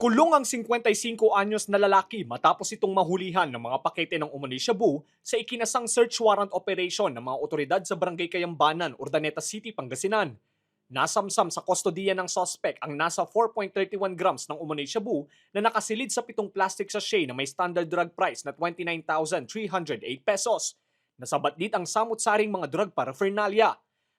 Nakulong ang 55 anyos na lalaki matapos itong mahulihan ng mga pakete ng umano'y shabu sa ikinasang search warrant operation ng mga otoridad sa Barangay Kayambanan, Urdaneta City, Pangasinan. Nasamsam sa kustodiya ng suspect ang nasa 4.31 grams ng umano'y shabu na nakasilid sa 7 plastic sachet na may standard drug price na 29,308 pesos. Nasabat din ang samut-saring mga drug paraphernalia.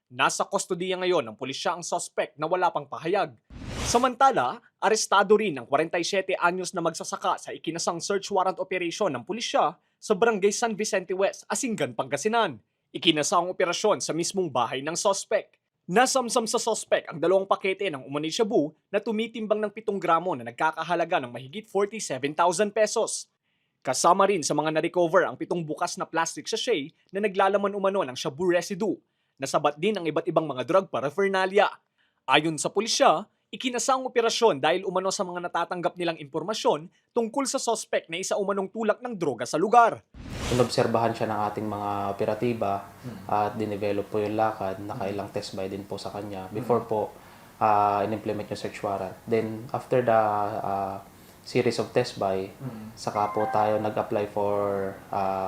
Nasa kustodiya ngayon ng pulisya ang suspect na wala pang pahayag. Samantala, arestado rin ang 47 anyos na magsasaka sa ikinasang search warrant operation ng pulisya sa Barangay San Vicente West, Asingan, Pangasinan. Ikinasa ang operasyon sa mismong bahay ng suspect. Nasamsam sa suspect ang 2 pakete ng umano'y shabu na tumitimbang ng 7 gramo na nagkakahalaga ng mahigit 47,000 pesos. Kasama rin sa mga na-recover ang 7 bukas na plastic sachet na naglalaman umano ng shabu residue. Nasabat din ang iba't ibang mga drug paraphernalia. Ayon sa pulisya, ikinasa ang operasyon dahil umano sa mga natatanggap nilang impormasyon tungkol sa suspect na isa umanong tulak ng droga sa lugar. Inobserbahan siya ng ating mga operatiba at dinevelop po yung lakad. Nakailang test buy din po sa kanya before po in-implement yung search warrant. Then after the series of test buy, saka po tayo nag-apply for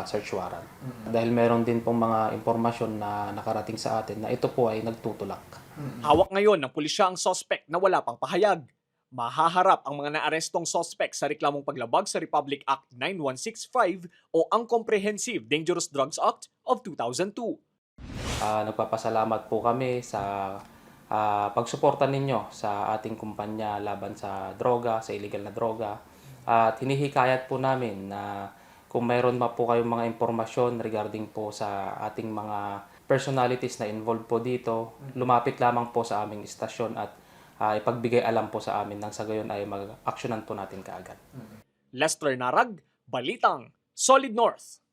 search warrant. Dahil meron din pong mga impormasyon na nakarating sa atin na ito po ay nagtutulak. Hawak ngayon ng pulisya ang suspect na wala pang pahayag. Mahaharap ang mga naarestong suspect sa reklamong paglabag sa Republic Act 9165 o ang Comprehensive Dangerous Drugs Act of 2002. Nagpapasalamat po kami sa pagsuporta ninyo sa ating kumpanya laban sa droga, sa illegal na droga. At hinihikayat po namin na kung mayroon pa po kayong mga impormasyon regarding po sa ating mga personalities na involved po dito, lumapit lamang po sa aming istasyon at ipagbigay alam po sa amin nang sa gayon ay mag-aksyonan po natin kaagad. Lester Narag, Balitang, Solid North.